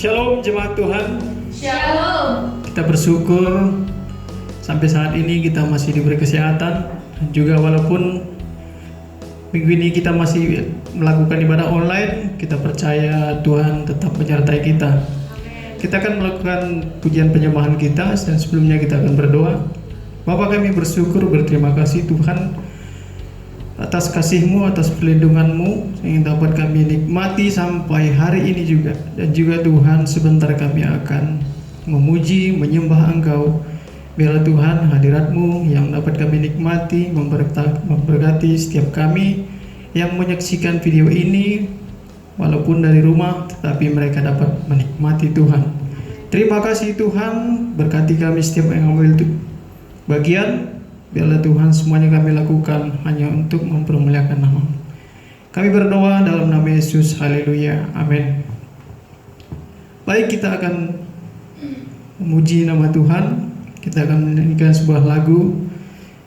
Shalom jemaat Tuhan. Shalom. Kita bersyukur sampai saat ini kita masih diberi kesehatan. Dan juga walaupun minggu ini kita masih melakukan ibadah online, kita percaya Tuhan tetap menyertai kita. Kita akan melakukan pujian penyembahan kita, dan sebelumnya kita akan berdoa. Bapa, kami bersyukur, berterima kasih Tuhan atas kasih-Mu, atas perlindungan-Mu yang dapat kami nikmati sampai hari ini juga. Dan juga Tuhan, sebentar kami akan memuji, menyembah Engkau. Biarlah Tuhan hadirat-Mu yang dapat kami nikmati, memberkati setiap kami yang menyaksikan video ini, walaupun dari rumah, tetapi mereka dapat menikmati Tuhan. Terima kasih Tuhan, berkati kami setiap yang ambil bagian. Biarlah Tuhan, semuanya kami lakukan hanya untuk mempermuliakan nama. Kami berdoa dalam nama Yesus, haleluya, amin. Baik, kita akan memuji nama Tuhan. Kita akan menyanyikan sebuah lagu,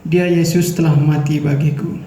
Dia Yesus telah mati bagiku.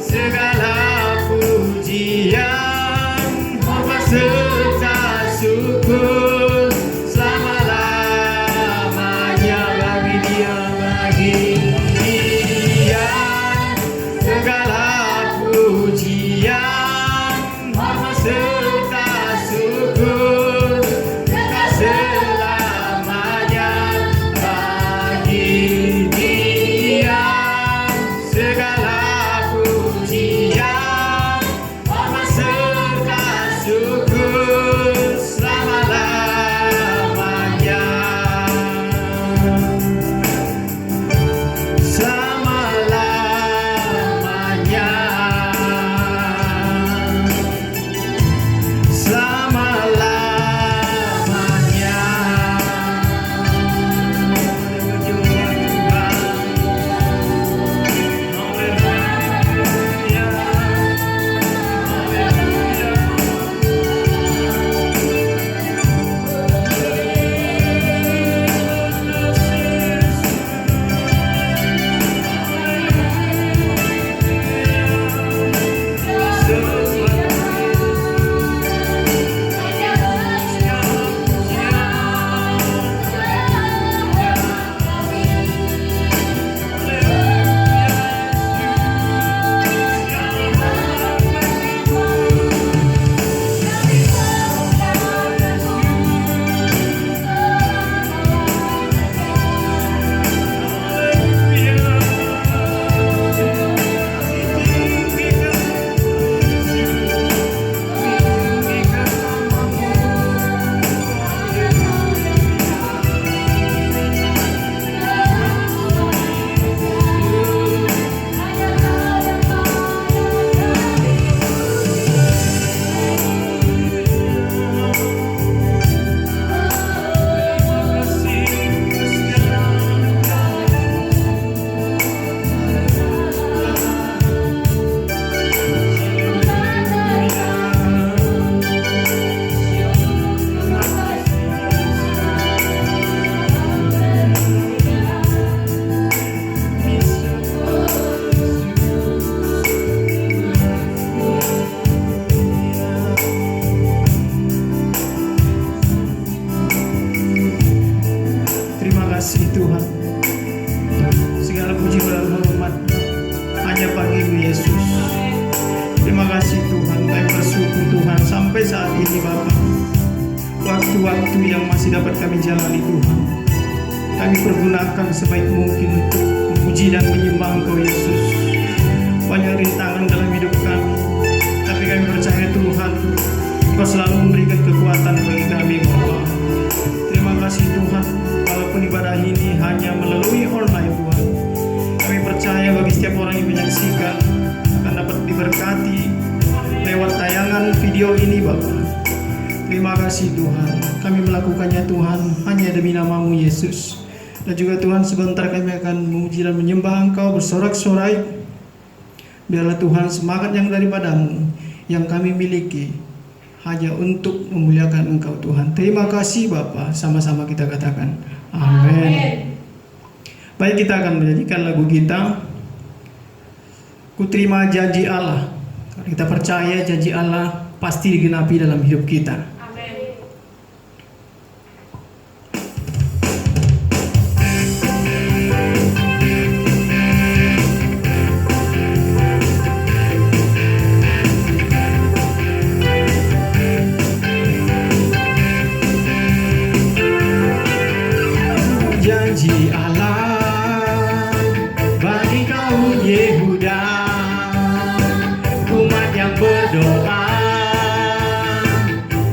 Segala puji Terima kasih Tuhan, kami bersyukur Tuhan sampai saat ini Bapa. Waktu-waktu yang masih dapat kami jalani Tuhan, kami pergunakan sebaik mungkin untuk memuji dan menyembah Engkau Yesus. Banyak rintangan dalam hidup kami, tapi kami percaya Tuhan, Engkau selalu memberikan kekuatan bagi kami Bapa. Terima kasih Tuhan, walaupun ibadah ini hanya melalui online Tuhan, kami percaya bagi setiap orang yang menyaksikan akan dapat diberkati lewat tayangan video ini Bapa. Terima kasih Tuhan, kami melakukannya Tuhan hanya demi nama-Mu Yesus. Dan juga Tuhan, sebentar kami akan memuji dan menyembah Engkau bersorak-sorai. Biarlah Tuhan semangat yang daripada-Mu yang kami miliki hanya untuk memuliakan Engkau Tuhan. Terima kasih Bapa, sama-sama kita katakan amin. Baik, kita akan menyanyikan lagu kita, Ku Terima Janji Allah. Kita percaya janji Allah pasti digenapi dalam hidup kita. Janji Allah bagi kaum Yehuda, umat yang berdoa,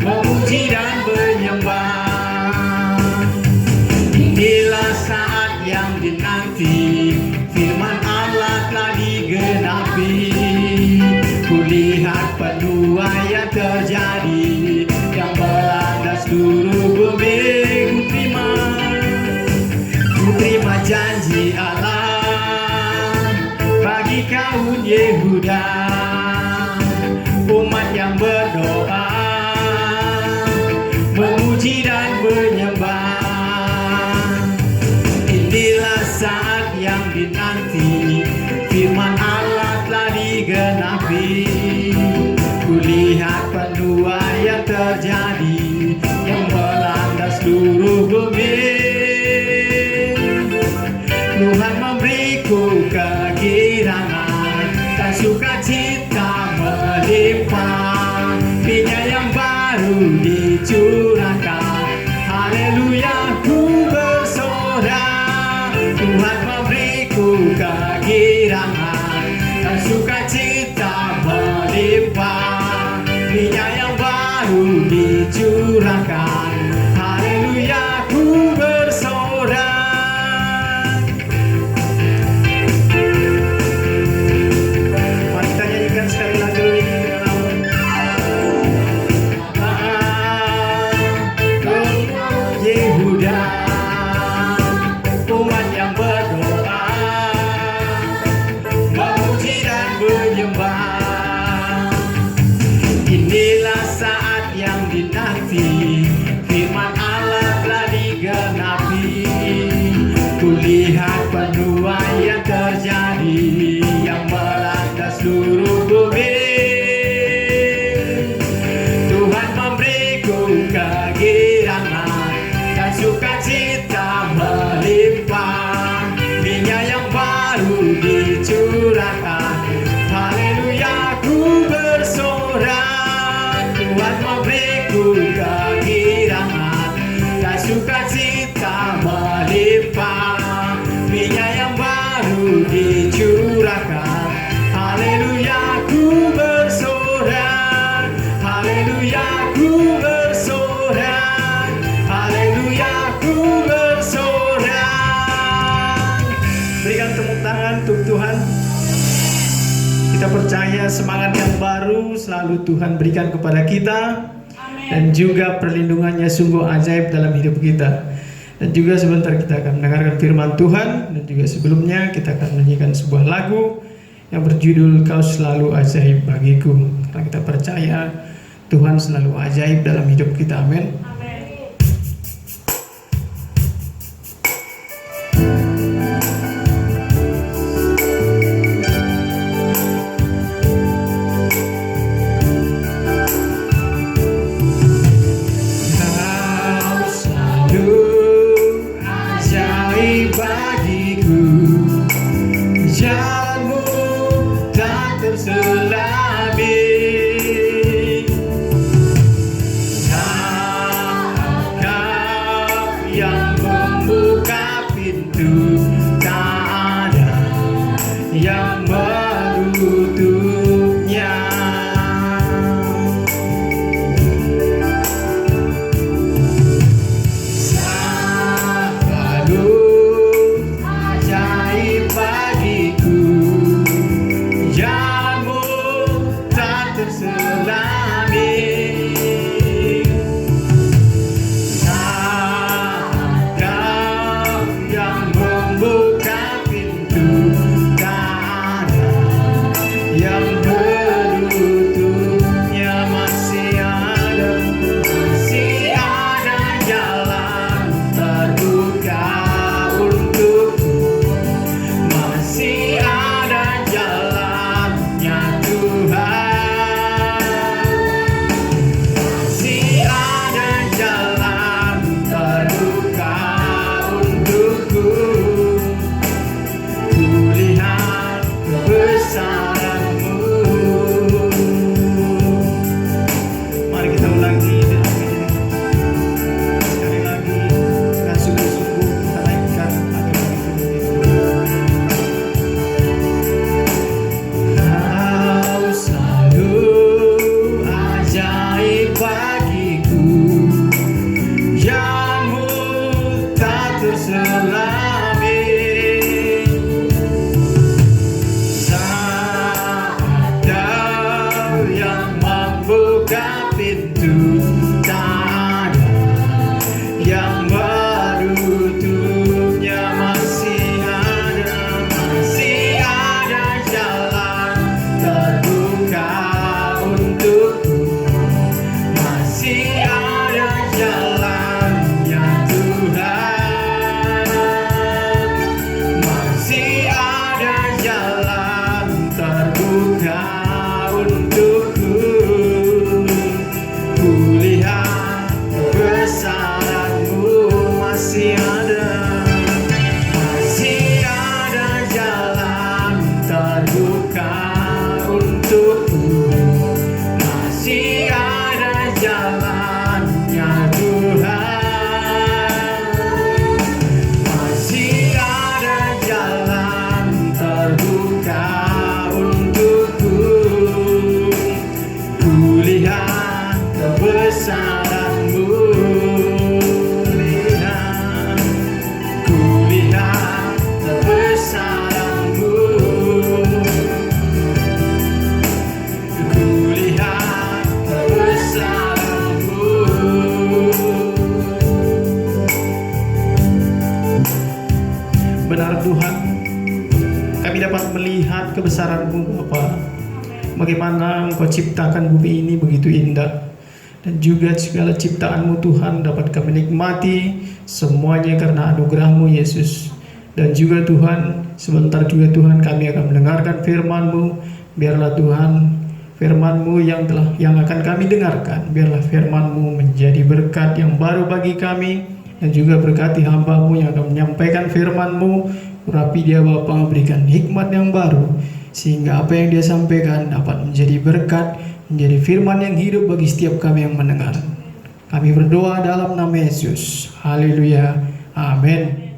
memuji dan menyembah. Inilah saat yang dinanti, firman Allah telah digenapi. Kulihat penuaian terjadi yang melanda seluruh bumi. Terima janji Allah bagi kaum Yehuda, umat yang berdoa, memuji dan menyembah. Inilah saat yang dinanti, firman Allah telah digenapi. Kulihat penuaian terjadi yang melanda seluruh bumi. Tuhan memberiku kegirangan dan sukacita melimpah. Minyak yang baru dicurahkan, haleluya ku bersorak. Tuhan memberiku kegirangan dan sukacita melimpah. Minyak yang baru dicurahkan, haleluya ku bersorak. Sekali lagi Yehuda, umat yang berdoa, memuji dan menyembah. Inilah saat yang dinanti, firman Allah telah digenapi. Kulihat penuaian terjadi yang melanda seluruh bumi. Tuhan memberiku kegirangan dan sukacita melimpah. Minyak yang baru dicurahkan, haleluya ku bersorak. Tuhan memberiku kegirangan dan sukacita melimpah. Minyak yang baru dicurahkan, haleluya ku bersorak. Haleluya ku bersorak. Haleluya ku bersorak. Berikan tepuk tangan untuk Tuhan. Kita percaya semangat yang baru selalu Tuhan berikan kepada kita. Amen. Dan juga perlindungannya sungguh ajaib dalam hidup kita. Dan juga sebentar kita akan mendengarkan firman Tuhan. Dan juga sebelumnya kita akan menyanyikan sebuah lagu yang berjudul Kau Selalu Ajaib Bagiku. Karena kita percaya Tuhan selalu ajaib dalam hidup kita. Amin. Jalanmu tak terselabi. Benar Tuhan, kami dapat melihat kebesaran-Mu Bapa. Bagaimana Engkau ciptakan bumi ini begitu indah. Dan juga segala ciptaan-Mu Tuhan dapat kami nikmati semuanya karena anugerah-Mu Yesus. Dan juga Tuhan, sebentar juga Tuhan kami akan mendengarkan firman-Mu. Biarlah Tuhan, firman-Mu yang akan kami dengarkan, biarlah firman-Mu menjadi berkat yang baru bagi kami. Dan juga berkati hamba-Mu yang akan menyampaikan firman-Mu. Urapi dia Bapa, berikan hikmat yang baru, sehingga apa yang dia sampaikan dapat menjadi berkat, menjadi firman yang hidup bagi setiap kami yang mendengar. Kami berdoa dalam nama Yesus. Haleluya. Amin.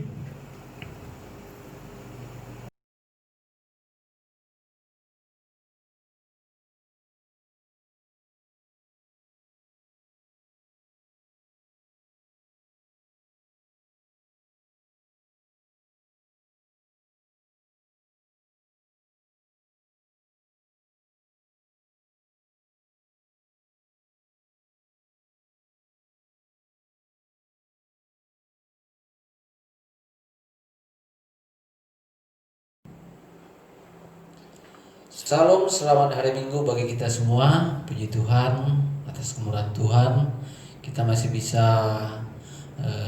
Salam, selamat hari Minggu bagi kita semua. Puji Tuhan atas kemurahan Tuhan. Kita masih bisa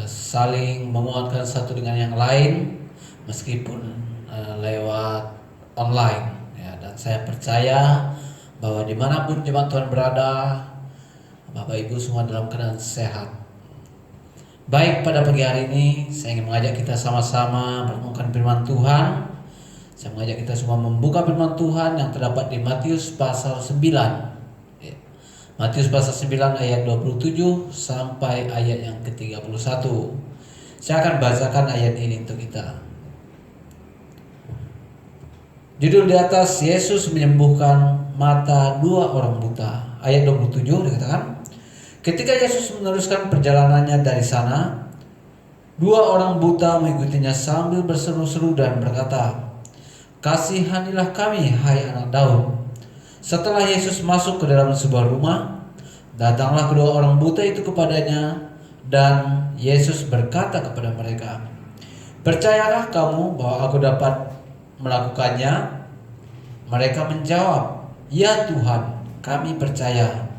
saling menguatkan satu dengan yang lain meskipun lewat online. Ya, dan saya percaya bahwa dimanapun jemaat Tuhan berada, Bapak Ibu semua dalam keadaan sehat. Baik, pada pagi hari ini saya ingin mengajak kita sama-sama merenungkan firman Tuhan. Saya mengajak kita semua membuka firman Tuhan yang terdapat di Matius pasal 9. Matius pasal 9 ayat 27 sampai ayat yang ke-31. Saya akan bacakan ayat ini untuk kita. Judul di atas, Yesus menyembuhkan mata 2 orang buta. Ayat 27 dikatakan, ketika Yesus meneruskan perjalanannya dari sana, 2 orang buta mengikutinya sambil berseru-seru dan berkata, "Kasihanilah kami, hai anak Daud." Setelah Yesus masuk ke dalam sebuah rumah, datanglah kedua orang buta itu kepadanya, dan Yesus berkata kepada mereka, "Percayakah kamu bahwa aku dapat melakukannya?" Mereka menjawab, "Ya Tuhan, kami percaya."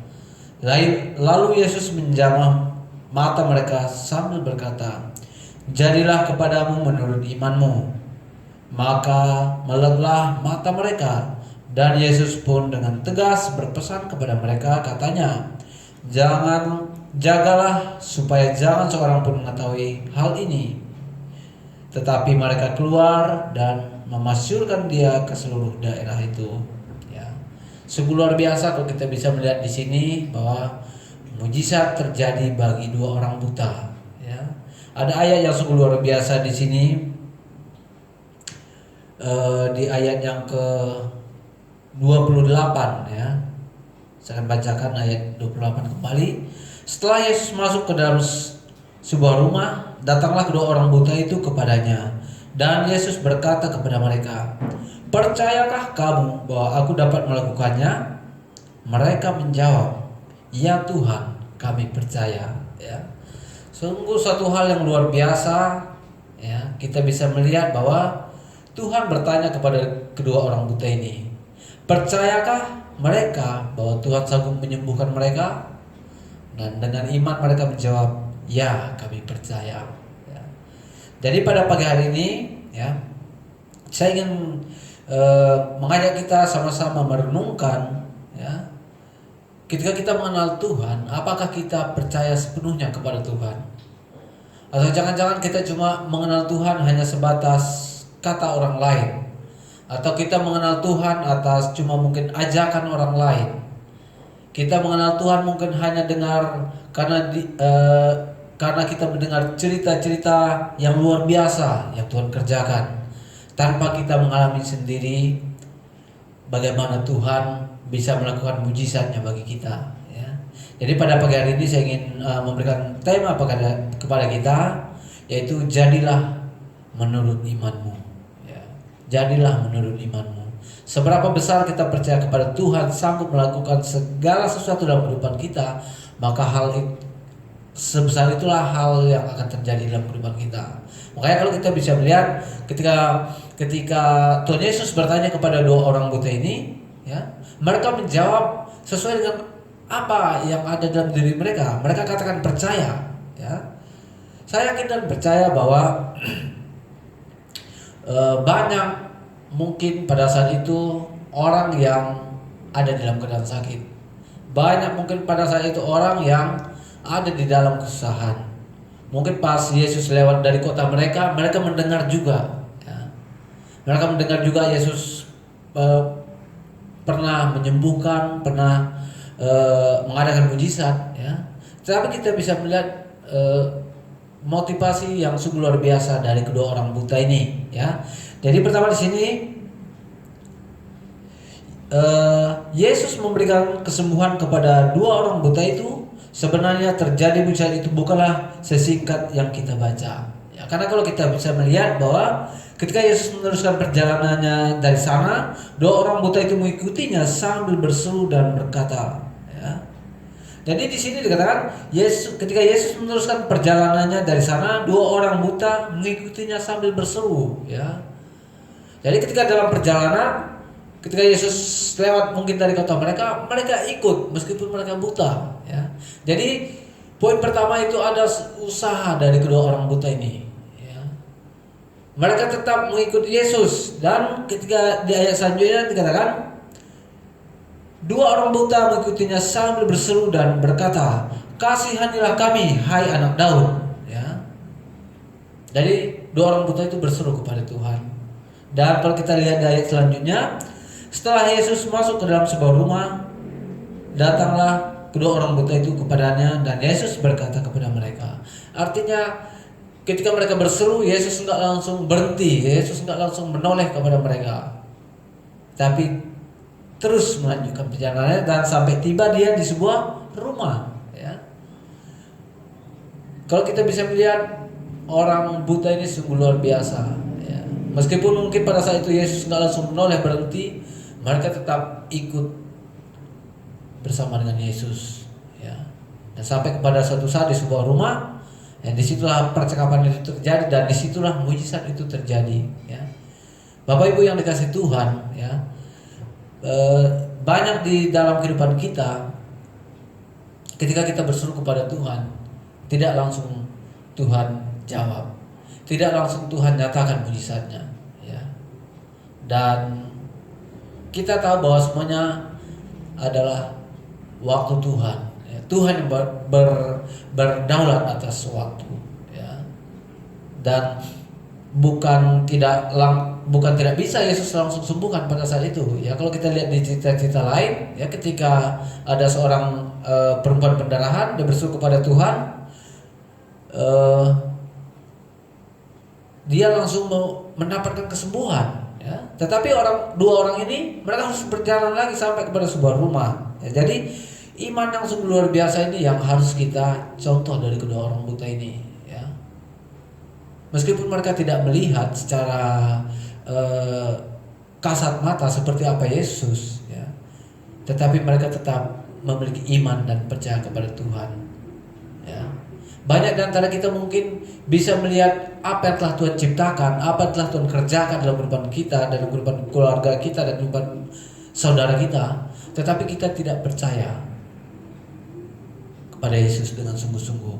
Lalu Yesus menjamah mata mereka sambil berkata, "Jadilah kepadamu menurut imanmu." Maka meleglah mata mereka, dan Yesus pun dengan tegas berpesan kepada mereka, katanya, "Jagalah supaya jangan seorang pun mengetahui hal ini." Tetapi mereka keluar dan memasyurkan dia ke seluruh daerah itu. Ya. Sungguh luar biasa kalau kita bisa melihat di sini bahwa mujizat terjadi bagi dua orang buta. Ya. Ada ayat yang sungguh luar biasa di sini, di ayat yang ke 28 ya. Saya akan bacakan ayat 28 kembali. Setelah Yesus masuk ke dalam sebuah rumah, datanglah kedua orang buta itu kepadanya, dan Yesus berkata kepada mereka, "Percayakah kamu bahwa aku dapat melakukannya?" Mereka menjawab, "Ya Tuhan, kami percaya." Ya. Sungguh suatu hal yang luar biasa ya. Kita bisa melihat bahwa Tuhan bertanya kepada kedua orang buta ini, percayakah mereka bahwa Tuhan sanggup menyembuhkan mereka? Dan dengan iman mereka menjawab, "Ya, kami percaya." Ya. Jadi pada pagi hari ini ya, saya ingin mengajak kita sama-sama merenungkan ya, ketika kita mengenal Tuhan, apakah kita percaya sepenuhnya kepada Tuhan? Atau jangan-jangan kita cuma mengenal Tuhan hanya sebatas kata orang lain, atau kita mengenal Tuhan atas cuma mungkin ajakan orang lain. Kita mengenal Tuhan mungkin hanya dengar karena kita mendengar cerita-cerita yang luar biasa yang Tuhan kerjakan, tanpa kita mengalami sendiri bagaimana Tuhan bisa melakukan mujizatnya bagi kita. Ya. Jadi pada pagi hari ini saya ingin memberikan tema kepada kita, yaitu jadilah menurut imanmu. Ya. Jadilah menurut imanmu. Seberapa besar kita percaya kepada Tuhan sanggup melakukan segala sesuatu dalam kehidupan kita, maka sebesar itulah hal yang akan terjadi dalam kehidupan kita. Makanya kalau kita bisa melihat ketika Tuhan Yesus bertanya kepada dua orang buta ini, ya, mereka menjawab sesuai dengan apa yang ada dalam diri mereka. Mereka katakan percaya. Ya. Saya yakin dan percaya bahwa banyak mungkin pada saat itu orang yang ada dalam keadaan sakit. Banyak mungkin pada saat itu orang yang ada di dalam kesusahan. Mungkin pas Yesus lewat dari kota mereka mendengar juga. Ya. Mereka mendengar juga Yesus pernah menyembuhkan, pernah mengadakan mujizat. Ya. Tapi kita bisa melihat motivasi yang sungguh luar biasa dari kedua orang buta ini. Ya. Jadi pertama di sini Yesus memberikan kesembuhan kepada dua orang buta itu. Sebenarnya terjadi mujizat itu bukanlah sesingkat yang kita baca. Ya, karena kalau kita bisa melihat bahwa ketika Yesus meneruskan perjalanannya dari sana, dua orang buta itu mengikutinya sambil berseru dan berkata. Ya. Jadi di sini dikatakan ketika Yesus meneruskan perjalanannya dari sana, dua orang buta mengikutinya sambil berseru. Ya. Jadi ketika dalam perjalanan, ketika Yesus lewat mungkin dari kota mereka ikut meskipun mereka buta. Ya. Jadi poin pertama itu ada usaha dari kedua orang buta ini. Ya. Mereka tetap mengikuti Yesus, dan ketika di ayat selanjutnya dikatakan dua orang buta mengikutinya sambil berseru dan berkata, "Kasihanilah kami, hai anak Daud." Ya. Jadi dua orang buta itu berseru kepada Tuhan. Dan kalau kita lihat di ayat selanjutnya, setelah Yesus masuk ke dalam sebuah rumah, datanglah kedua orang buta itu kepadanya, dan Yesus berkata kepada mereka. Artinya ketika mereka berseru, Yesus enggak langsung berhenti, Yesus enggak langsung menoleh kepada mereka, tapi terus melanjutkan perjalanannya dan sampai tiba dia di sebuah rumah. Ya. Kalau kita bisa melihat orang buta ini sungguh luar biasa. Meskipun mungkin pada saat itu Yesus nggak langsung menoleh berhenti, mereka tetap ikut bersama dengan Yesus, ya. Dan sampai kepada suatu saat di sebuah rumah, ya, disitulah percakapan itu terjadi dan disitulah mujizat itu terjadi, ya. Bapak Ibu yang dikasihi Tuhan, ya, banyak di dalam kehidupan kita, ketika kita berseru kepada Tuhan, tidak langsung Tuhan jawab, tidak langsung Tuhan nyatakan mujizatnya, ya. Dan kita tahu bahwa semuanya adalah waktu Tuhan, ya. Tuhan yang berdaulat atas waktu, ya. Dan bukan tidak bisa Yesus langsung sembuhkan pada saat itu, ya. Kalau kita lihat di cerita-cerita lain, ya, ketika ada seorang perempuan pendarahan, dia berseru kepada Tuhan, dia langsung mendapatkan kesembuhan, ya. Tetapi dua orang ini mereka harus berjalan lagi sampai kepada sebuah rumah, ya. Jadi iman yang sungguh luar biasa ini yang harus kita contoh dari kedua orang buta ini, ya. Meskipun mereka tidak melihat secara kasat mata seperti apa Yesus, ya, tetapi mereka tetap memiliki iman dan percaya kepada Tuhan, ya. Banyak di antara kita mungkin bisa melihat apa yang telah Tuhan ciptakan, apa yang telah Tuhan kerjakan dalam kehidupan kita, dalam kehidupan keluarga kita, dan kehidupan saudara kita, tetapi kita tidak percaya kepada Yesus dengan sungguh-sungguh.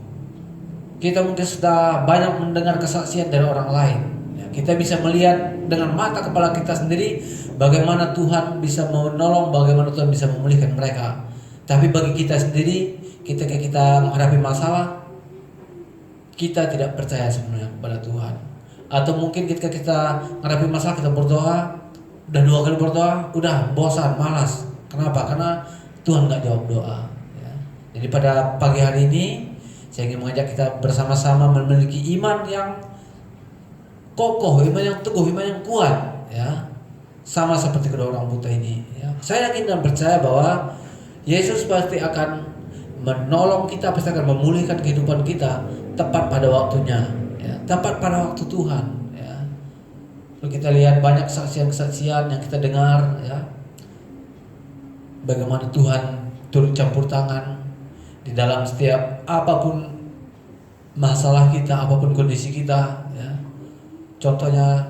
Kita mungkin sudah banyak mendengar kesaksian dari orang lain, ya. Kita bisa melihat dengan mata kepala kita sendiri bagaimana Tuhan bisa menolong, bagaimana Tuhan bisa memulihkan mereka. Tapi bagi kita sendiri, ketika kita menghadapi masalah, kita tidak percaya sebenarnya kepada Tuhan. Atau mungkin ketika kita menghadapi masalah, kita berdoa, udah 2 kali berdoa, udah bosan, malas. Kenapa? Karena Tuhan gak jawab doa, ya. Jadi pada pagi hari ini saya ingin mengajak kita bersama-sama memiliki iman yang kokoh, iman yang teguh, iman yang kuat, ya. Sama seperti kedua orang buta ini, ya. Saya yakin dan percaya bahwa Yesus pasti akan menolong kita, pasti akan memulihkan kehidupan kita tepat pada waktunya, ya. Tepat pada waktu Tuhan, ya. Lalu kita lihat banyak kesaksian-kesaksian yang kita dengar, ya, bagaimana Tuhan turut campur tangan di dalam setiap apapun masalah kita, apapun kondisi kita, ya. Contohnya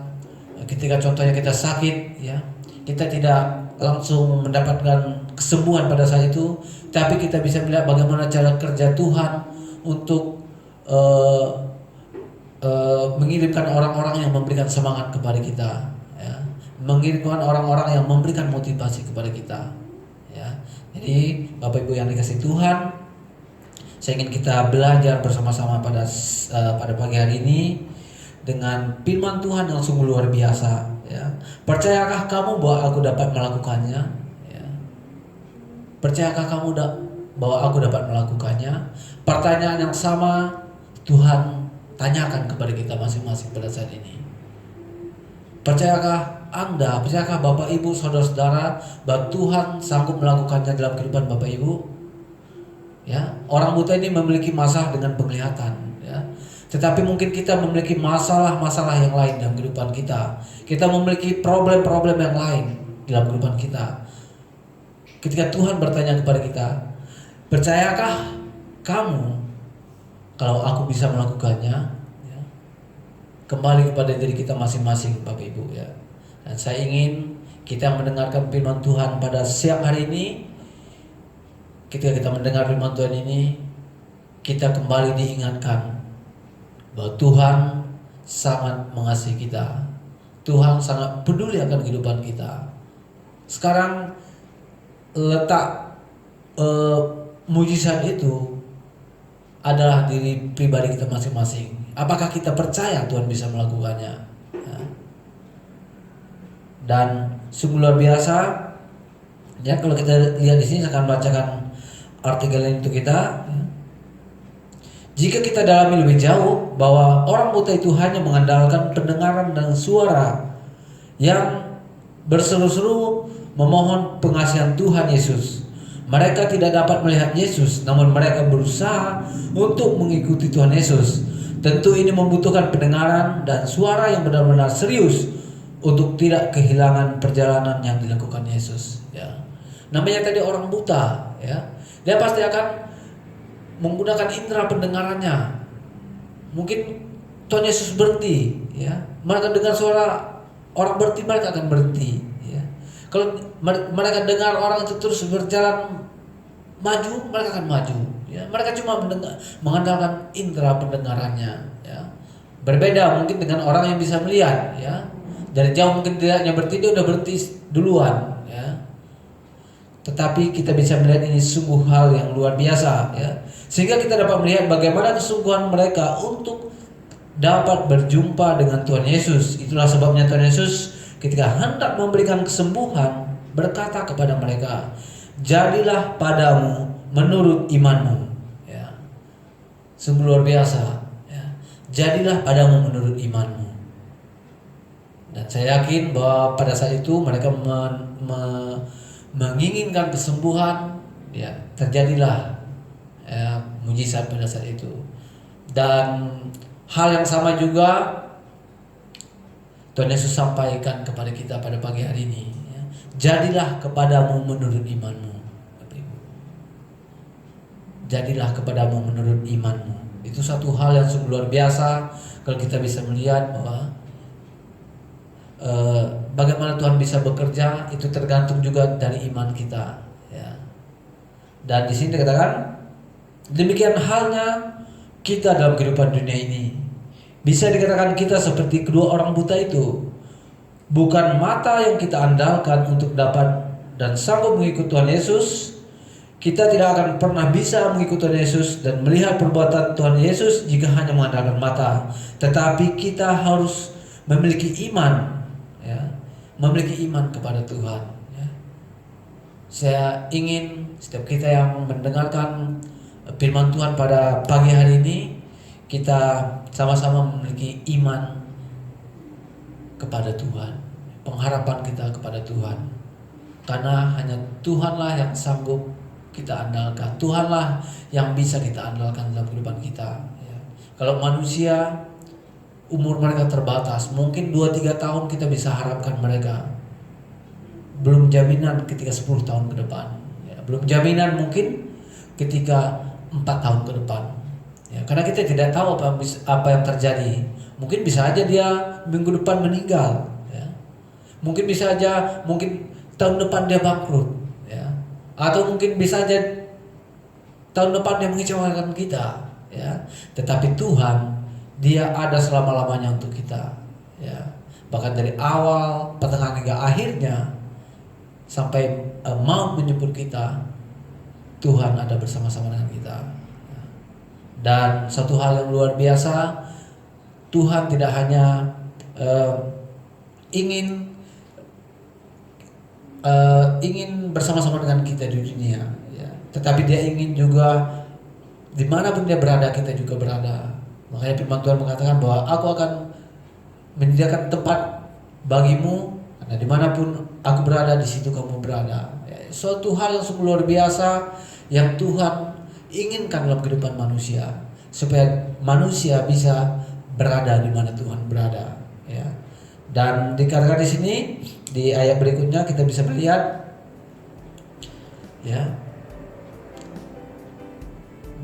ketika kita sakit, ya, kita tidak langsung mendapatkan kesembuhan pada saat itu, tapi kita bisa melihat bagaimana cara kerja Tuhan untuk mengirimkan orang-orang yang memberikan semangat kepada kita, ya. Mengirimkan orang-orang yang memberikan motivasi kepada kita, ya. Jadi Bapak Ibu yang dikasihi Tuhan, saya ingin kita belajar bersama-sama pada pagi hari ini dengan firman Tuhan yang sungguh luar biasa, ya. Percayakah kamu bahwa aku dapat melakukannya, ya? Percayakah kamu bahwa aku dapat melakukannya? Pertanyaan yang sama Tuhan tanyakan kepada kita masing-masing pada saat ini. Percayakah Anda, percayakah Bapak Ibu, saudara-saudara, bahwa Tuhan sanggup melakukannya dalam kehidupan Bapak Ibu? Ya, orang buta ini memiliki masalah dengan penglihatan, ya. Tetapi mungkin kita memiliki masalah-masalah yang lain dalam kehidupan kita. Kita memiliki problem-problem yang lain dalam kehidupan kita. Ketika Tuhan bertanya kepada kita, percayakah kamu kalau aku bisa melakukannya, ya? Kembali kepada diri kita masing-masing, Bapak Ibu, ya. Dan saya ingin kita mendengarkan firman Tuhan pada siang hari ini. Ketika kita mendengar firman Tuhan ini, kita kembali diingatkan bahwa Tuhan sangat mengasihi kita. Tuhan sangat peduli akan kehidupan kita. Sekarang letak mujizat itu adalah diri pribadi kita masing-masing. Apakah kita percaya Tuhan bisa melakukannya? Ya. Dan sungguh luar biasa, ya. Kalau kita lihat di sini, saya akan bacakan artikel ini untuk kita. Ya. Jika kita dalami lebih jauh bahwa orang buta itu hanya mengandalkan pendengaran dan suara yang berseru-seru memohon pengasihan Tuhan Yesus, mereka tidak dapat melihat Yesus, namun mereka berusaha untuk mengikuti Tuhan Yesus. Tentu ini membutuhkan pendengaran dan suara yang benar-benar serius untuk tidak kehilangan perjalanan yang dilakukan Yesus, ya. Namanya tadi orang buta, ya, dia pasti akan menggunakan indera pendengarannya. Mungkin Tuhan Yesus berhenti, ya, mereka dengar suara orang berhenti, mereka akan berhenti, ya. Kalau mereka dengar orang itu terus berjalan maju, mereka akan maju, ya. Mereka cuma mengandalkan indera pendengarannya, ya. Berbeda mungkin dengan orang yang bisa melihat, ya. Dari jauh mungkin dia hanya berhenti, dia udah berhenti duluan, ya. Tetapi kita bisa melihat ini sungguh hal yang luar biasa, ya. Sehingga kita dapat melihat bagaimana kesungguhan mereka untuk dapat berjumpa dengan Tuhan Yesus. Itulah sebabnya Tuhan Yesus ketika hendak memberikan kesembuhan berkata kepada mereka, "Jadilah padamu menurut imanmu." Ya. Sungguh luar biasa, ya. Jadilah padamu menurut imanmu. Dan saya yakin bahwa pada saat itu mereka menginginkan kesembuhan, ya, terjadilah, ya, mujizat pada saat itu. Dan hal yang sama juga Tuhan Yesus sampaikan kepada kita pada pagi hari ini, ya. Jadilah kepadamu menurut imanmu. Jadilah kepadamu menurut imanmu. Itu satu hal yang sungguh luar biasa kalau kita bisa melihat bahwa bagaimana Tuhan bisa bekerja itu tergantung juga dari iman kita, ya. Dan di sini dikatakan demikian halnya kita dalam kehidupan dunia ini. Bisa dikatakan kita seperti kedua orang buta itu. Bukan mata yang kita andalkan untuk dapat dan sanggup mengikut Tuhan Yesus. Kita tidak akan pernah bisa mengikut Tuhan Yesus dan melihat perbuatan Tuhan Yesus jika hanya mengandalkan mata. Tetapi kita harus memiliki iman, ya, memiliki iman kepada Tuhan, ya. Saya ingin setiap kita yang mendengarkan firman Tuhan pada pagi hari ini, kita sama-sama memiliki iman kepada Tuhan, pengharapan kita kepada Tuhan. Karena hanya Tuhanlah yang sanggup kita andalkan, Tuhanlah yang bisa kita andalkan dalam kehidupan kita, ya. Kalau manusia umur mereka terbatas, mungkin 2-3 tahun kita bisa harapkan mereka. Belum jaminan ketika 10 tahun ke depan, ya. Belum jaminan mungkin ketika 4 tahun ke depan, ya. Karena kita tidak tahu apa yang terjadi. Mungkin bisa aja dia minggu depan meninggal, ya. Mungkin bisa aja tahun depan dia bangkrut, ya. Atau mungkin bisa aja tahun depan dia mengecewakan kita, ya. Tetapi Tuhan, Dia ada selama-lamanya untuk kita, ya. Bahkan dari awal, pertengahan hingga akhirnya sampai maut menjemput kita, Tuhan ada bersama-sama dengan kita. Dan satu hal yang luar biasa, Tuhan tidak hanya ingin bersama-sama dengan kita di dunia, ya. Tetapi Dia ingin juga dimanapun Dia berada, kita juga berada. Makanya firman Tuhan mengatakan bahwa aku akan menyediakan tempat bagimu, karena dimanapun aku berada, di situ kamu berada, ya. Suatu hal yang sungguh luar biasa yang Tuhan inginkan dalam kehidupan manusia, supaya manusia bisa berada di mana Tuhan berada, ya. Dan dikatakan di sini di ayat berikutnya kita bisa melihat, ya,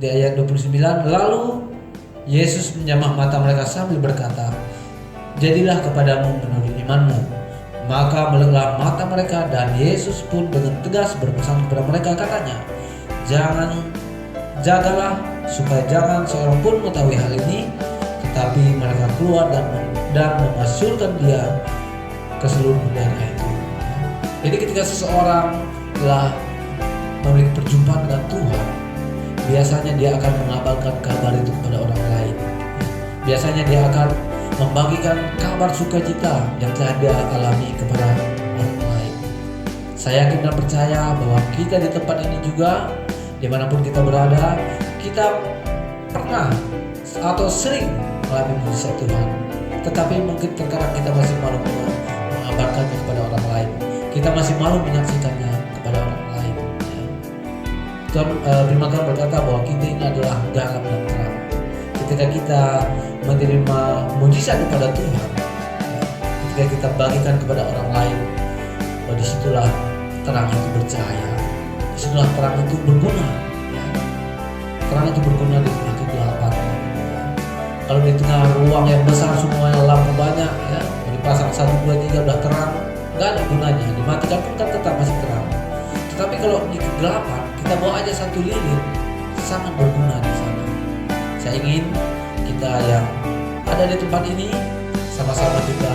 di ayat 29, lalu Yesus menjamah mata mereka sambil berkata, "Jadilah kepadamu menurut imanmu." Maka meleklah mata mereka, dan Yesus pun dengan tegas berpesan kepada mereka, katanya, "Jagalah supaya jangan seorang pun mengetahui hal ini." Tetapi mereka keluar dan memasyurkan Dia ke seluruh daerah itu. Jadi ketika seseorang telah memiliki perjumpaan dengan Tuhan, biasanya dia akan mengabarkan kabar itu kepada orang lain. Biasanya dia akan membagikan kabar sukacita yang telah dia alami kepada orang lain. Saya yakin dan percaya bahwa kita di tempat ini juga, dimanapun kita berada, kita pernah atau sering mengalami mujizat Tuhan. Tetapi mungkin terkadang kita masih malu mengabarkannya kepada orang lain. Kita masih malu menyaksikannya kepada orang lain, ya. Tuhan firman Tuhan berkata bahwa kita ini adalah garam dan terang. Ketika kita menerima mujizat kepada Tuhan, ya, ketika kita bagikan kepada orang lain, bahwa disitulah terang itu bercahaya, disitulah terang itu berguna. Ya. Terang itu berguna di tengah kegelapan. Ya. Kalau di tengah ruang yang besar semuanya lampu banyak, ya, dipasang 1, 2, 3 udah terang, nggak ada gunanya. Dimatikan pun kan tetap masih terang. Tetapi kalau di kegelapan kita bawa aja 1 lilin, sangat berguna di sana. Saya ingin kita yang ada di tempat ini sama-sama kita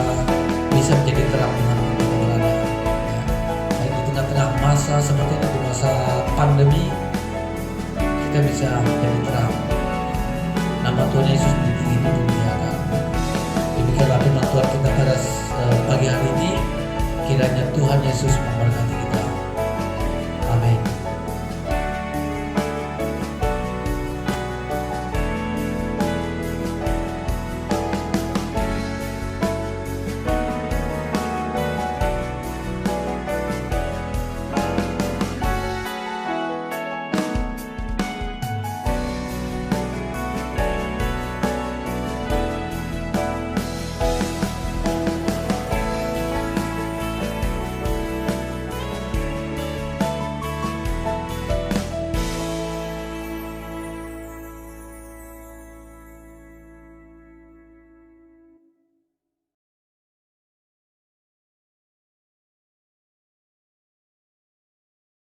bisa menjadi terang dengan kita berada. Ya. Baik di tengah-tengah masa seperti ini, di masa pandemi, kita bisa menjadi terang. Nama Tuhan Yesus dimuliakan. Demikianlah firman Tuhan kita pada pagi hari ini. Kiranya Tuhan Yesus memberkati.